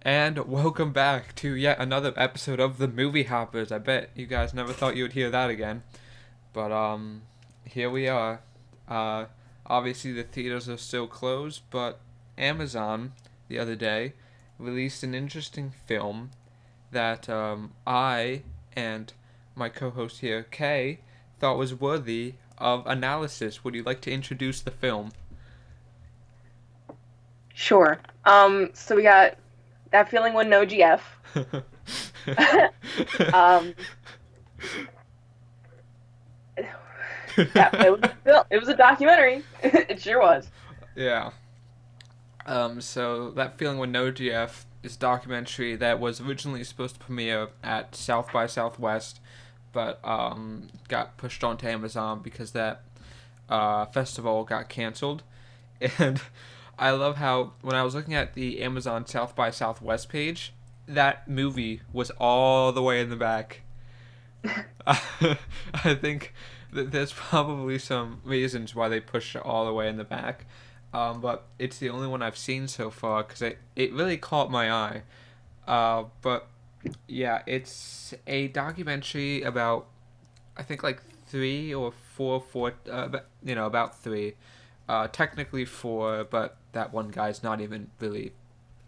And welcome back to yet another episode of the Movie Hoppers. I bet you guys never thought you would hear that again. But here we are. Uh Obviously the theaters are still closed, but Amazon the other day released an interesting film that I and my co-host here, Kay, thought was worthy of analysis. Would you like to introduce the film? Sure. So we got that feeling when no GF. Um, it was a documentary. It sure was. Yeah. So that feeling with No GF is a documentary that was originally supposed to premiere at South by Southwest, but got pushed onto Amazon because that festival got canceled. And I love how when I was looking at the Amazon South by Southwest page, that movie was all the way in the back. I think that there's probably some reasons why they pushed it all the way in the back, but it's the only one I've seen so far because it really caught my eye. But yeah, it's a documentary about I think like three or four, about three, technically four, but that one guy's not even really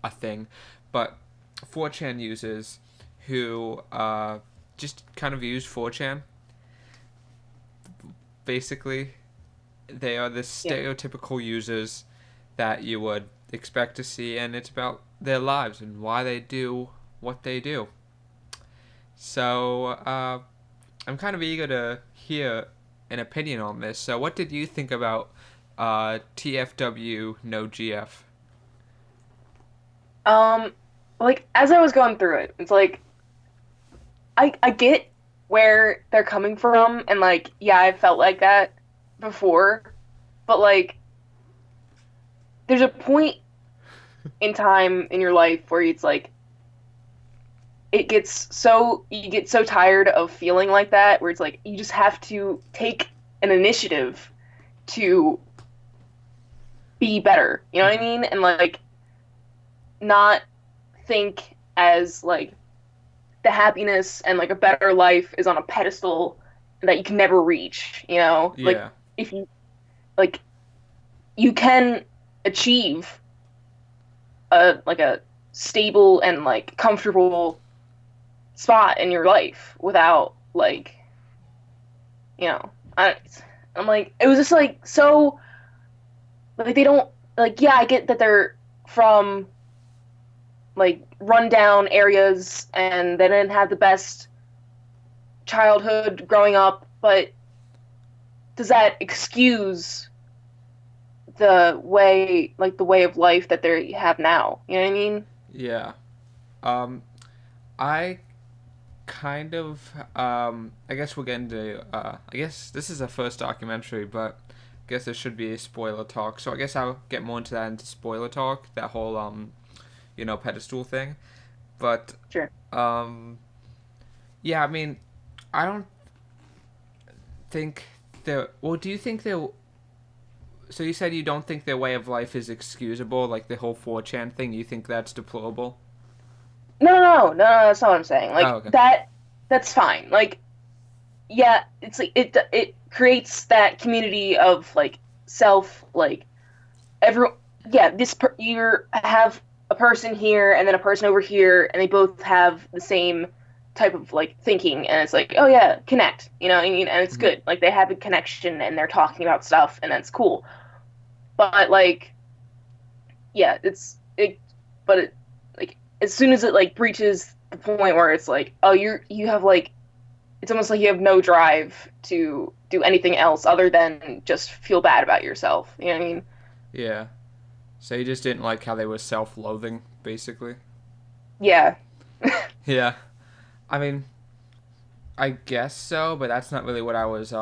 a thing, but 4chan users who just kind of use 4chan. Basically, they are the Yeah. stereotypical users that you would expect to see, and it's about their lives and why they do what they do. So, I'm kind of eager to hear an opinion on this. So, what did you think about TFW No GF? Um, like as I was going through it, it's like I get where they're coming from, and like yeah, I felt like that before, but like there's a point in time in your life where it's like you get so tired of feeling like that, where it's like you just have to take an initiative to be better. You know what I mean? And like not think as like the happiness and like a better life is on a pedestal that you can never reach, you know? Like Yeah. if you like you can achieve a stable and like comfortable spot in your life without like, you know, I'm like it was just like so like they don't like yeah, I get that they're from like rundown areas and they didn't have the best childhood growing up, but does that excuse the way of life that they have now? You know what I mean? Yeah. Um, I kind of I guess we'll get into I guess this is a first documentary, but I guess there should be a spoiler talk. So I guess I'll get more into that into spoiler talk, that whole pedestal thing. But Sure. um yeah, I mean, I don't think they're well, do you think they're so you said you don't think their way of life is excusable, like the whole 4chan thing, you think that's deplorable? No, that's not what I'm saying. Oh, Like okay. that's fine. Like yeah, it's like it creates that community of like self like every yeah, you have a person here and then a person over here and they both have the same type of like thinking and it's like, oh yeah, connect, you know what I mean? And it's Mhm. good. Like they have a connection and they're talking about stuff and that's cool. But like yeah, but it like as soon as it like breaches the point where it's like, oh, you have like it's almost like you have no drive to do anything else other than just feel bad about yourself. You know what I mean? Yeah. So you just didn't like how they were self-loathing, basically. Yeah. Yeah. I mean, I guess so, but that's not really what I was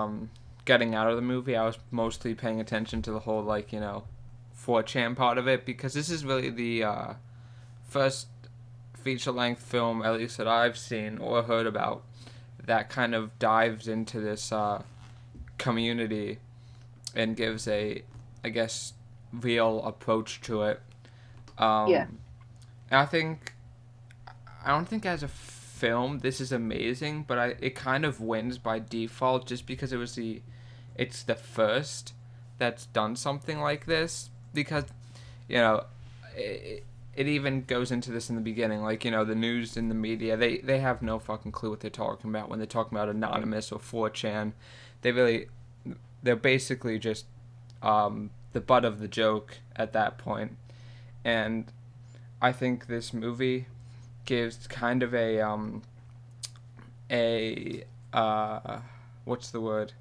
getting out of the movie. I was mostly paying attention to the whole 4chan part of it because this is really the first feature length film, at least that I've seen or heard about, that kind of dives into this community and gives a, I guess, real approach to it. Yeah. Um, and I think. I don't think as a film this is amazing, but it kind of wins by default just because it's the first that's done something like this. Because you know, it even goes into this in the beginning. Like, the news and the media, they have no fucking clue what they're talking about when they're talking about Anonymous or 4chan. They really, they're basically just the butt of the joke at that point. And I think this movie gives kind of a what's the word?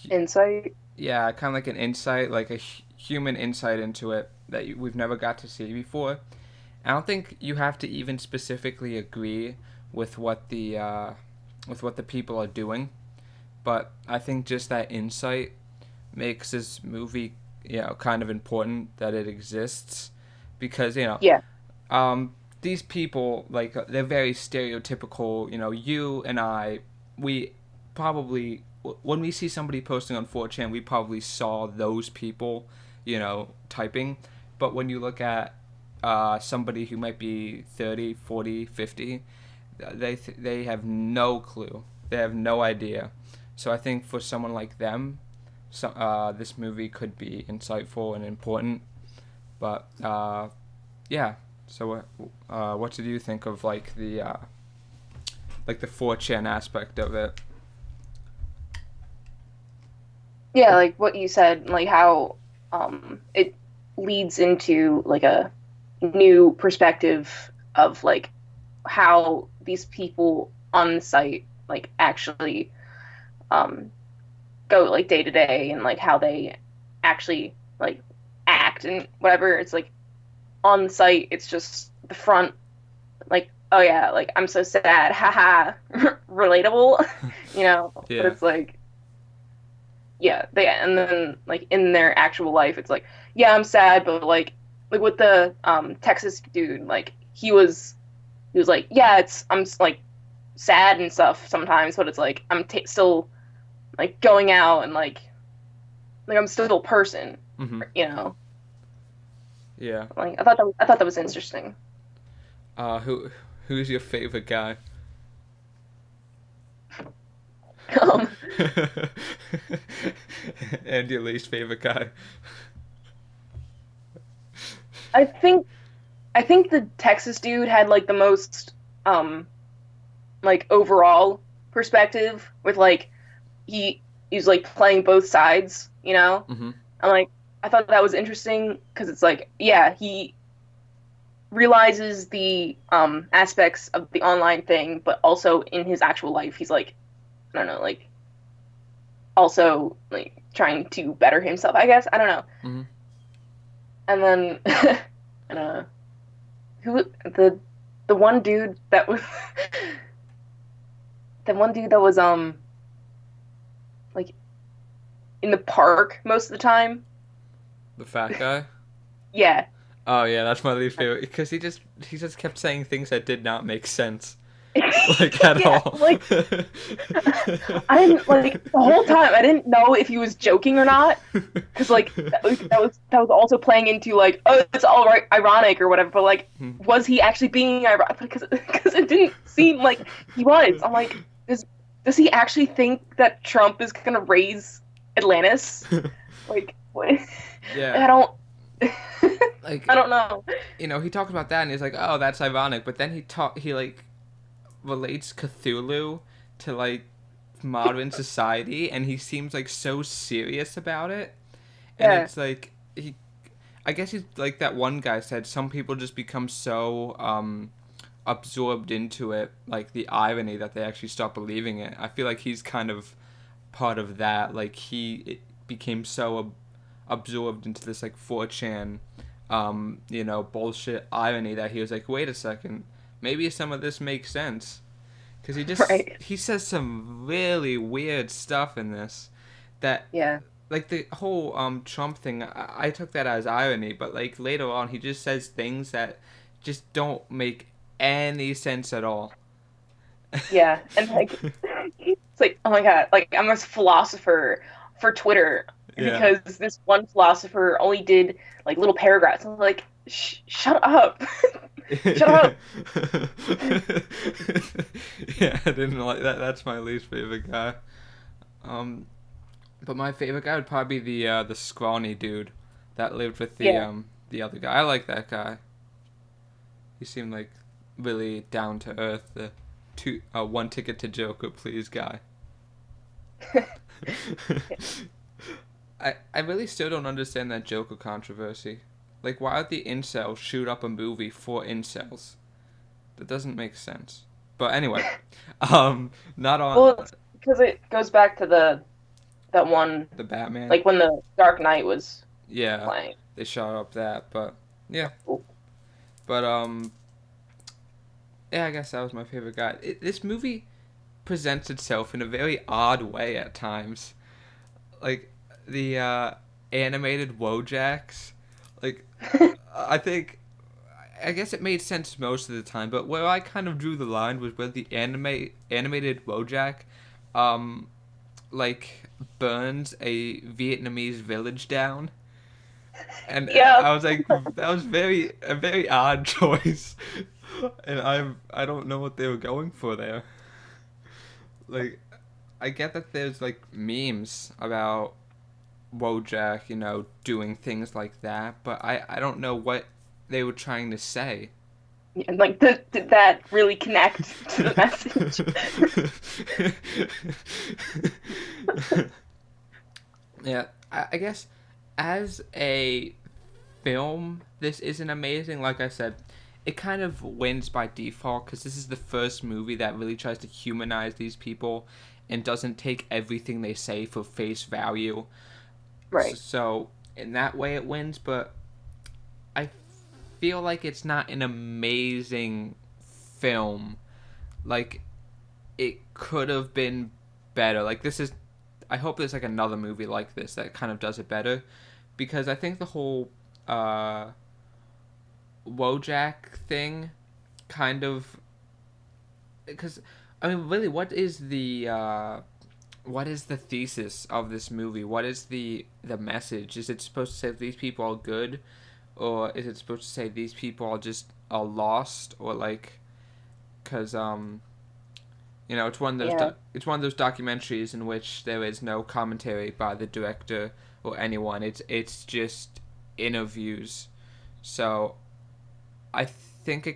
Insight. Yeah, kind of like an insight, like a human insight into it that we've never got to see before. I don't think you have to even specifically agree with what the people are doing, but I think just that insight makes this movie, kind of important that it exists, because Yeah. these people, like, they're very stereotypical. You and I, we probably, when we see somebody posting on 4chan, we probably saw those people, typing. But when you look at somebody who might be 30, 40, 50, they have no clue. They have no idea. So I think for someone like them, this movie could be insightful and important. But yeah. So what did you think of like the 4chan aspect of it? Yeah, like what you said, like how it leads into like a new perspective of like how these people on the site like actually um go like day to day and like how they actually like act and whatever. It's like on the site, it's just the front, like, oh yeah, like I'm so sad, haha, relatable, But Yeah. it's like, yeah, and then like in their actual life, it's like, yeah, I'm sad, but like with the Texas dude, like he was like, yeah, I'm like sad and stuff sometimes, but it's like still like going out and like I'm still a person, Mhm. you know. Yeah. Like I thought that was interesting. Who's your favorite guy? Um, And your least favorite guy? I think I think the Texas dude had like the most um like overall perspective with like he's like playing both sides, you know? Mhm. I'm like I thought that was interesting because it's like yeah, he realizes the aspects of the online thing, but also in his actual life he's like I don't know, like also like trying to better himself, I guess. I don't know. Mhm. And then I don't know. Who the one dude that was the one dude that was like in the park most of the time. The fat guy? Yeah. Oh yeah, that's my least favorite because he just kept saying things that did not make sense, like at Yeah, all. like I didn't like the whole time I didn't know if he was joking or not because like that was also playing into like oh it's all right ironic or whatever but like was he actually being ironic because it didn't seem like he was. I'm like does he actually think that Trump is gonna raise Atlantis? Like what? Yeah, I don't I like don't know. he talked about that and he's like, oh, that's ironic, but then he like relates Cthulhu to like modern society, and he seems like so serious about it, and Yeah. it's like I guess he's like that one guy said, some people just become so absorbed into it, like the irony, that they actually stop believing it. I feel like he's kind of part of that. Like it became so absorbed into this like 4chan, bullshit irony that he was like, wait a second, maybe some of this makes sense. Because Right. he says some really weird stuff in this, that Yeah. like the whole Trump thing. I took that as irony, but like later on, he just says things that just don't make any sense at all. Yeah. And like it's like, oh my God, like I'm a philosopher for Twitter Yeah. because this one philosopher only did like little paragraphs. I'm like, shut up. Shut up. Yeah, I didn't like that. That's my least favorite guy. Um, but my favorite guy would probably be the scrawny dude that lived with Yeah. the other guy. I like that guy. He seemed like really down to earth. The one ticket to Joker, please, guy. I really still don't understand that Joker controversy. Like, why would the incels shoot up a movie for incels? That doesn't make sense. But anyway, not on Well, it's because it goes back to that one, the Batman. like when the Dark Knight was Yeah, playing. they shot up that, but yeah, Oh, but yeah, I guess that was my favorite guy. This movie presents itself in a very odd way at times. Like the animated Wojaks. Like I think I guess it made sense most of the time, but where I kind of drew the line was where the animated Wojak, um, like burns a Vietnamese village down, and yeah. I was like, that was a very odd choice, and I don't know what they were going for there. Like, I get that there's like memes about Wojak, doing things like that, but I don't know what they were trying to say. And like, did that really connect to the message? Yeah, I guess as a film, this isn't amazing. Like I said, it kind of wins by default because this is the first movie that really tries to humanize these people and doesn't take everything they say for face value. Right. So, in that way, it wins, but I feel like it's not an amazing film. Like, it could have been better. Like, this is. I hope there's like another movie like this that kind of does it better because I think the whole uh, Wojak thing kind of because I mean really what is the thesis of this movie? What is the message? Is it supposed to say these people are good, or is it supposed to say these people are lost, or like because Yeah. it's one of those documentaries in which there is no commentary by the director or anyone. It's just interviews. So I think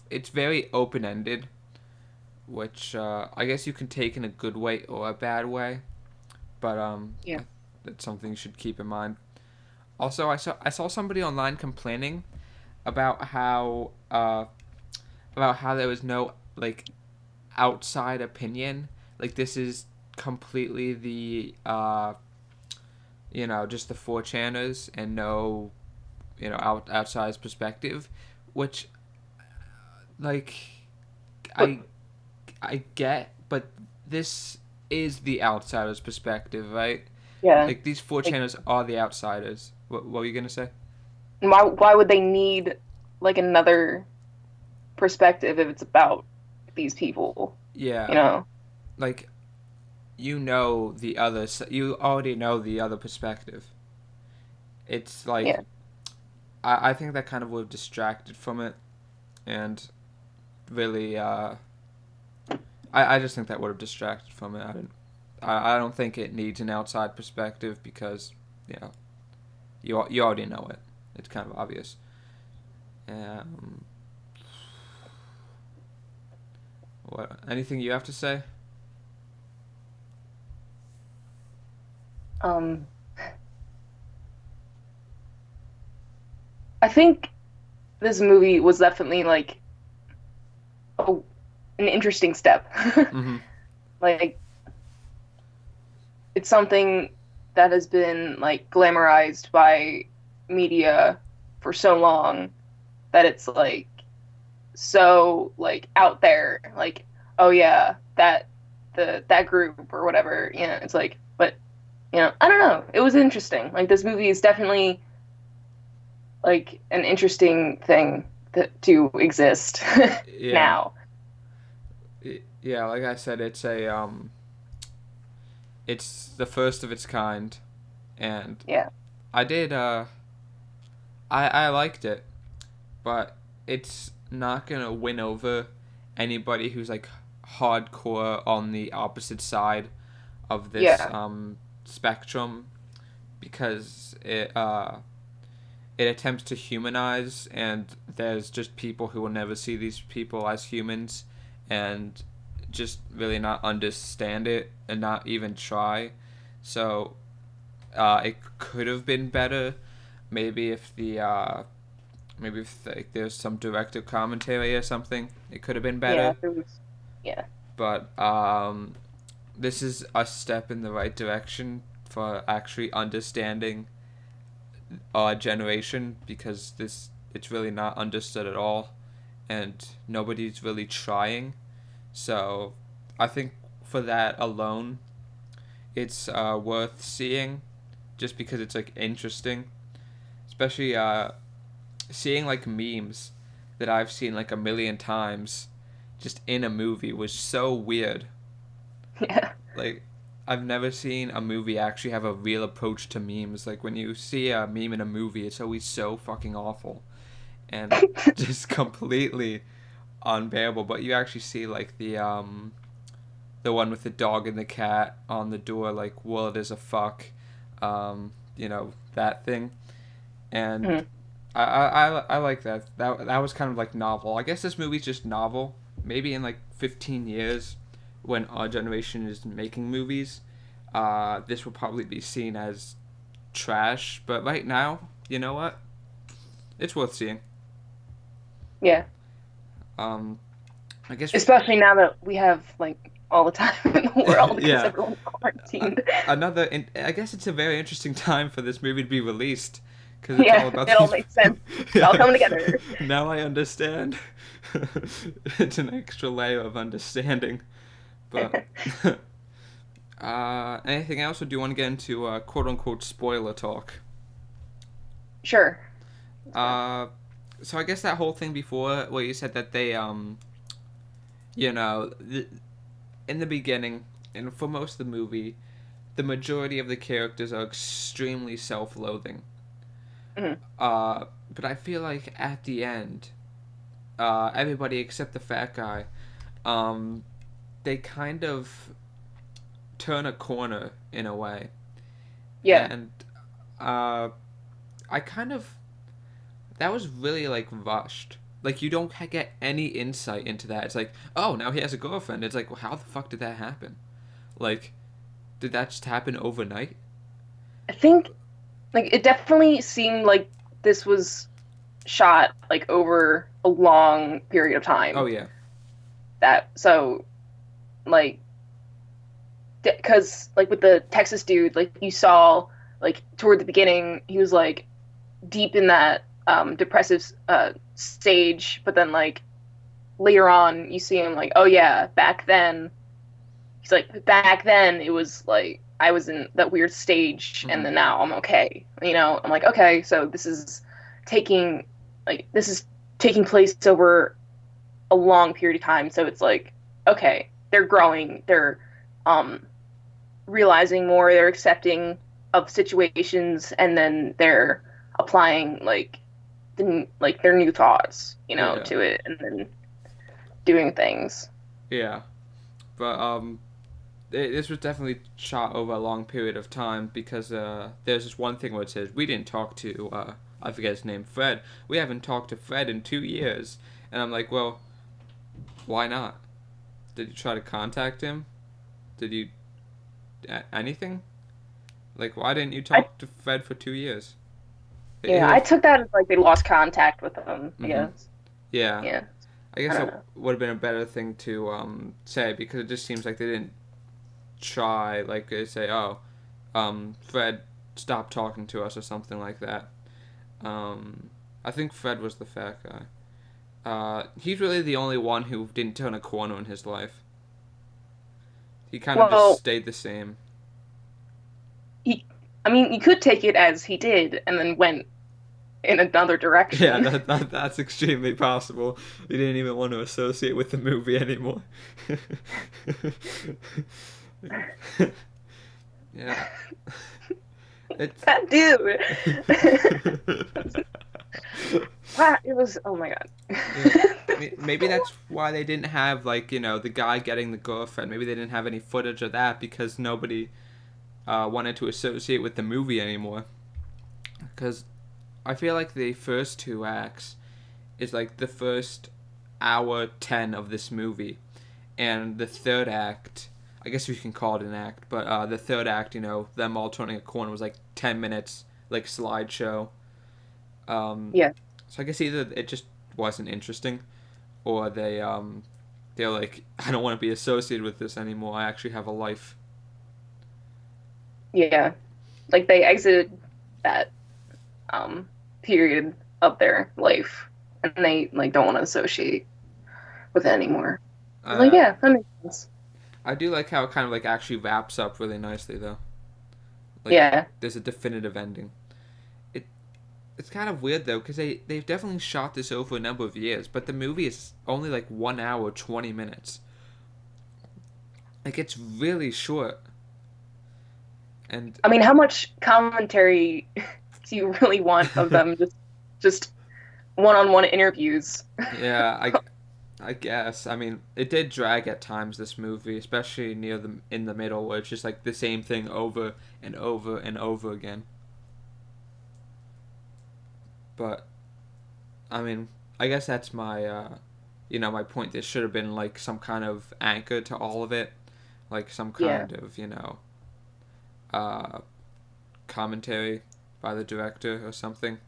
it's very open ended, which I guess you can take in a good way or a bad way. But Yeah. that's something you should keep in mind. Also, I saw somebody online complaining about how there was no like outside opinion. Like this is completely the just the four channers and no outside perspective, which like But I I get, but this is the outsider's perspective, right? yeah. Like these four Like, channels are the outsiders. What were you gonna say? why would they need like another perspective if it's about these people? You Yeah, know? like you already know the other perspective. It's like Yeah. I think that kind of would have distracted from it, and really, I just think that would have distracted from it. I don't think it needs an outside perspective because you know you already know it. It's kind of obvious. Um, what anything you have to say? Um, I think this movie was definitely like a, an interesting step. Mm-hmm. Like it's something that has been like glamorized by media for so long that it's like so like out there like oh yeah that group or whatever it's like but I don't know, it was interesting. Like this movie is definitely like an interesting thing to exist Yeah, now. yeah. Like I said, it's the first of its kind, and Yeah. I did I liked it, but it's not gonna win over anybody who's like hardcore on the opposite side of this Yeah. spectrum, because it attempts to humanize, and there's just people who will never see these people as humans and just really not understand it and not even try. So it could have been better, maybe if like, there's some director commentary or something. It could have been Yeah. better, There was. Yeah. but this is a step in the right direction for actually understanding our generation, because this it's really not understood at all, and nobody's really trying. So I think for that alone, it's worth seeing, just because it's like interesting, especially seeing like memes that I've seen like a million times just in a movie was so weird. Yeah. Like, I've never seen a movie actually have a real approach to memes. Like, when you see a meme in a movie, it's always so fucking awful and just completely unbearable. But you actually see like the one with the dog and the cat on the door, like "world is a fuck," that thing. And Mhm. I like that. That was kind of like novel. I guess this movie's just novel. Maybe in like 15 years, when our generation is making movies, this will probably be seen as trash. But right now, you know what? It's worth seeing. Yeah. Um, I guess Especially now that we have like all the time in the world because yeah. everyone's quarantined. I guess it's a very interesting time for this movie to be released, because it's all Yeah, about it all these. makes sense. It's all Yeah. coming together. Now I understand. It's an extra layer of understanding. But anything else, or do you want to get into quote unquote spoiler talk? Sure. Let's go. Uh, so I guess that whole thing before where you said that they you know, in the beginning and for most of the movie, the majority of the characters are extremely self-loathing. Mhm. Uh, but I feel like at the end, everybody except the fat guy, um, they kind of turn a corner in a way, Yeah. and uh, I kind of that was really like rushed. Like, you don't get any insight into that. It's like, oh, now he has a girlfriend. It's like, well, how the fuck did that happen? Like, did that just happen overnight? I think like it definitely seemed like this was shot like over a long period of Oh time. yeah. That so like because like with the Texas dude, like you saw like toward the beginning, he was like deep in that depressive stage, but then like later on, you see him like, oh yeah, back then he's like, back then it was like I was in that weird stage, and Mm-hmm. then now I'm okay. I'm like, okay, so taking this is taking place over a long period of time. So it's like, okay, they're growing, they're um realizing more, they're accepting of situations, and then they're applying like their new thoughts, Yeah. to it, and then doing things. Yeah. But this was definitely shot over a long period of time, because there's this one thing where it says we didn't talk to I forget his name, Fred. We haven't talked to Fred in 2 years, and I'm like, well, why not? Did you try to contact him? Did you anything? Like, why didn't you I talk to Fred for 2 years? Yeah, I If took that as like they lost contact with them, I mm-hmm. guess. Yeah, Yeah, I I guess don't that know. would have been a better thing to say, because it just seems like they didn't try, like they say, oh, Fred stopped talking to us or something like that. Um, I think Fred was the fat guy. He's really the only one who didn't turn a corner in his life. He kind of just Well, stayed the same. he, I mean, you could take it as he did and then went in another Yeah, direction. that's extremely possible. He didn't even want to associate with the movie anymore. Yeah, it's That dude. Wow, it was. Oh my god. Yeah. Maybe that's why they didn't have, like, the guy getting the girlfriend. Maybe they didn't have any footage of that because nobody wanted to associate with the movie anymore. Because I feel like the first two acts is like the first hour 10 of this movie, and the third act, I guess we can call it an act, but the third act, them all turning a corner was like 10 minutes, like slideshow. Um, Yeah, so I guess either it just wasn't interesting, or they're like, I don't want to be associated with this anymore. I actually have a life. yeah. Like they exited that um period of their life, and they like don't want to associate with it anymore. I'm like, Uh, yeah, that makes sense. I do like how it kind of like actually wraps up really nicely though. Like Yeah, there's a definitive ending. It it's kind of weird though because they've definitely shot this over a number of years, but the movie is only like 1 hour 20 minutes. Like it's really short, and I mean, how much commentary do you really want of them just one-on-one interviews? yeah, I guess. I mean, it did drag at times, this movie, especially near the in the middle, where it's just like the same thing over and over and over again. But I mean, I guess that's my point. There should have been like some kind of anchor to all of it, like some Yeah, kind of uh, commentary by the director or something.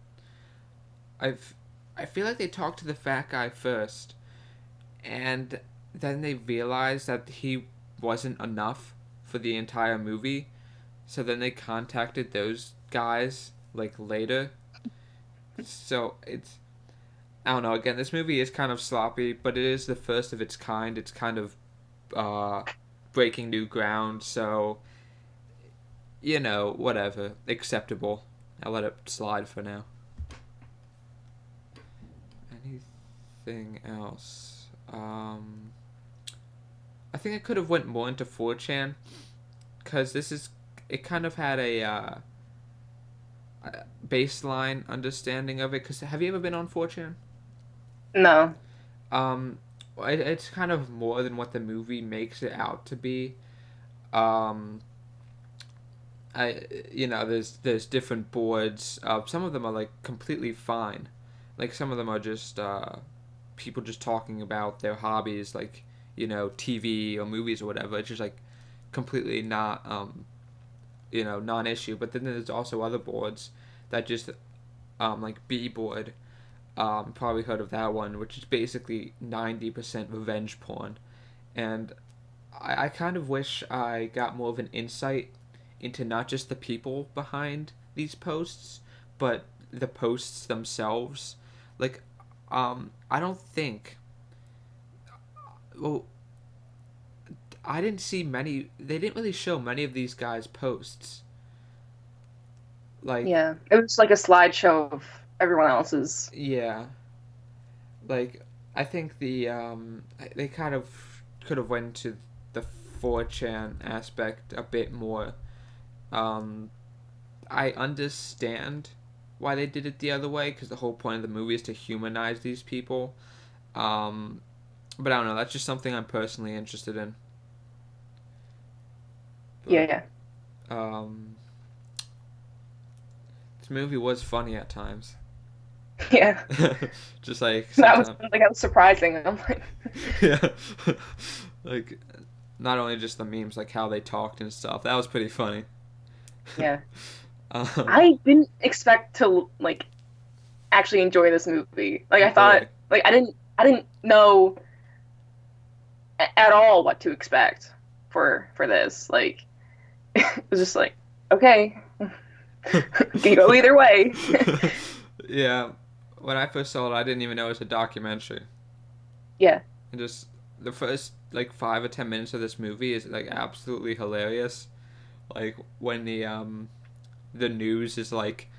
I've I feel like they talked to the fat guy first, and then they realized that he wasn't enough for the entire movie. So then they contacted those guys like later. So it's I don't know. Again, this movie is kind of sloppy, but it is the first of its kind. It's kind of uh, breaking new ground. So whatever, acceptable. I'll let it slide for now. Anything else? I think I could have went more into 4chan because it kind of had a baseline understanding of it. Because have you ever been on 4chan? no, Um, it's kind of more than what the movie makes it out to be. Um, there's different boards. Some of them are like completely fine. Like some of them are just people just talking about their hobbies, like TV or movies or whatever. It's just like completely not non-issue. But then there's also other boards that just like B board. Probably heard of that one, which is basically 90% revenge porn, and I kind of wish I got more of an insight into not just the people behind these posts, but the posts themselves. Like, I don't think. Well, I didn't see many. They didn't really show many of these guys' posts. Like, yeah. It was like a slideshow of everyone else's. yeah, like I think they kind of could have went to the 4chan aspect a bit more. Um, I understand why they did it the other way because the whole point of the movie is to humanize these people. Um, but I don't know. That's just something I'm personally interested in. Yeah, But yeah, um, this movie was funny at times. yeah. Just like That was sometimes, like that was surprising. I'm like, yeah. Like not only just the memes, like how they talked and stuff. That was pretty funny. yeah. um, I didn't expect to like actually enjoy this movie. Like I thought, really. like I didn't know at all what to expect for this. Like it was just like, okay, can go either way. Yeah, when I first saw it, I didn't even know it was a documentary. Yeah, And just the first like 5 or 10 minutes of this movie is like absolutely hilarious. Like when the news is like,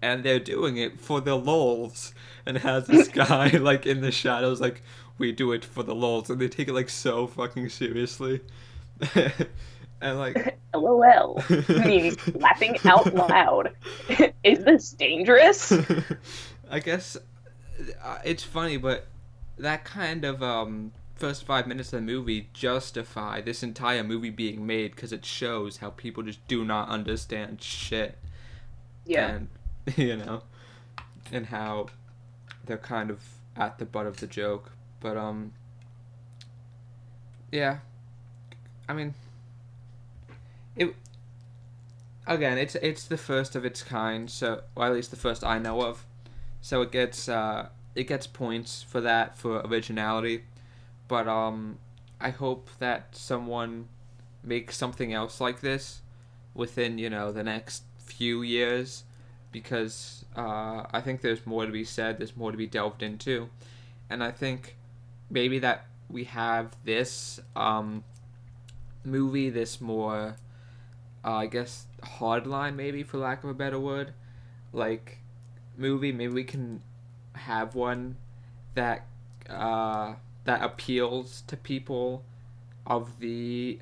and they're doing it for the lols, and it has this guy like in the shadows like, we do it for the lols, and they take it like so fucking seriously, and like. LOL means laughing out loud. Is this dangerous? I guess it's funny, but that kind of first 5 minutes of the movie justify this entire movie being made because it shows how people just do not understand shit, Yeah. and you know, and how they're kind of at the butt of the joke. But yeah, I mean, it again, it's the first of its kind, so or at least the first I know of. So it gets points for that for originality. But I hope that someone makes something else like this within the next few years, because I think there's more to be said. There's more to be delved into, and I think maybe that we have this movie, this more I guess hardline, maybe for lack of a better word, like movie. Maybe we can have one that that appeals to people of the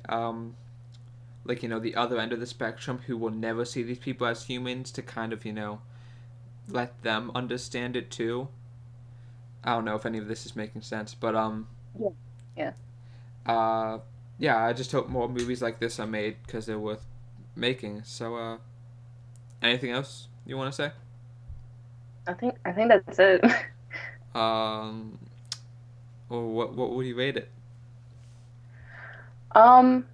like the other end of the spectrum who will never see these people as humans, to kind of let them understand it too. I don't know if any of this is making sense, but Yeah. Yeah. uh yeah, I just hope more movies like this are made because they're worth making. So anything else you want to say? I think that's it. um or what would you rate it? Um,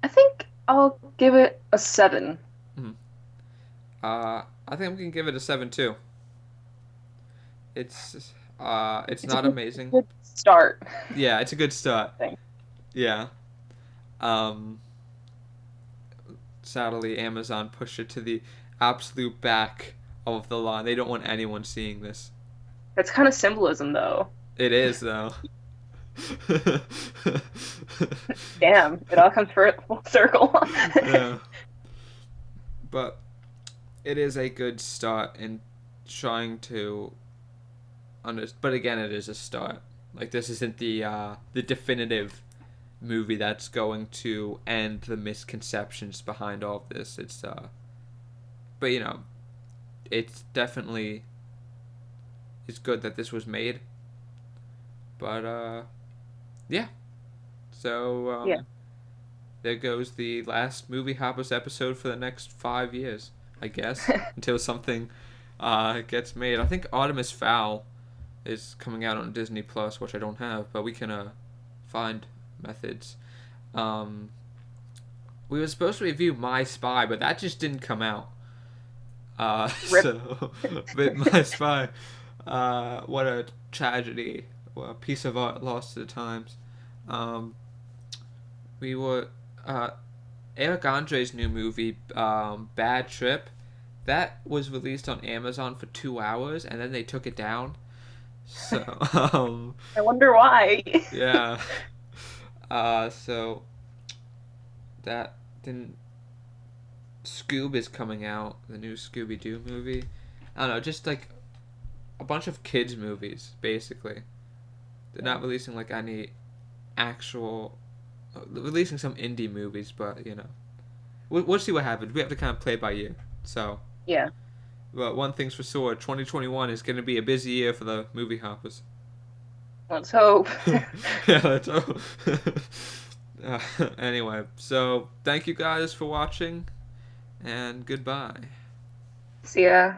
I think I'll give it a 7. Hmm. I think I'm gonna give it a 7 too. It's not It's a amazing. good start. Yeah, it's a good start. I think. Yeah. Um, Sadly, Amazon pushed it to the absolute back of the line. They don't want anyone seeing this. That's kind of symbolism, though. It is though. Damn, it all comes full circle. Yeah, but it is a good start in trying to But again, it is a start. Like, this isn't the definitive movie that's going to end the misconceptions behind all of this. But it's definitely it's good that this was made. But yeah. So Yeah. there goes the last Movie Hoppers episode for the next 5 years, I guess, until something gets made. I think Artemis Fowl is coming out on Disney Plus, which I don't have, but we can find methods. Um, we were supposed to review My Spy, but that just didn't come out. Rip. But My Spy, what a tragedy, what a piece of art lost to the times. Um, we were Eric Andre's new movie, Bad Trip. That was released on Amazon for 2 hours, and then they took it down. So, I wonder why. yeah. So that didn't. Scoob is coming out, the new Scooby Doo movie. I don't know, just like a bunch of kids movies, basically. They're not releasing like any actual, releasing some indie movies, but we'll see what happens. We have to kind of play by ear. So, Yeah. but one thing's for sure, 2021 is going to be a busy year for the movie hoppers. Let's hope. Yeah, let's hope. Anyway, so thank you guys for watching, and goodbye. See ya.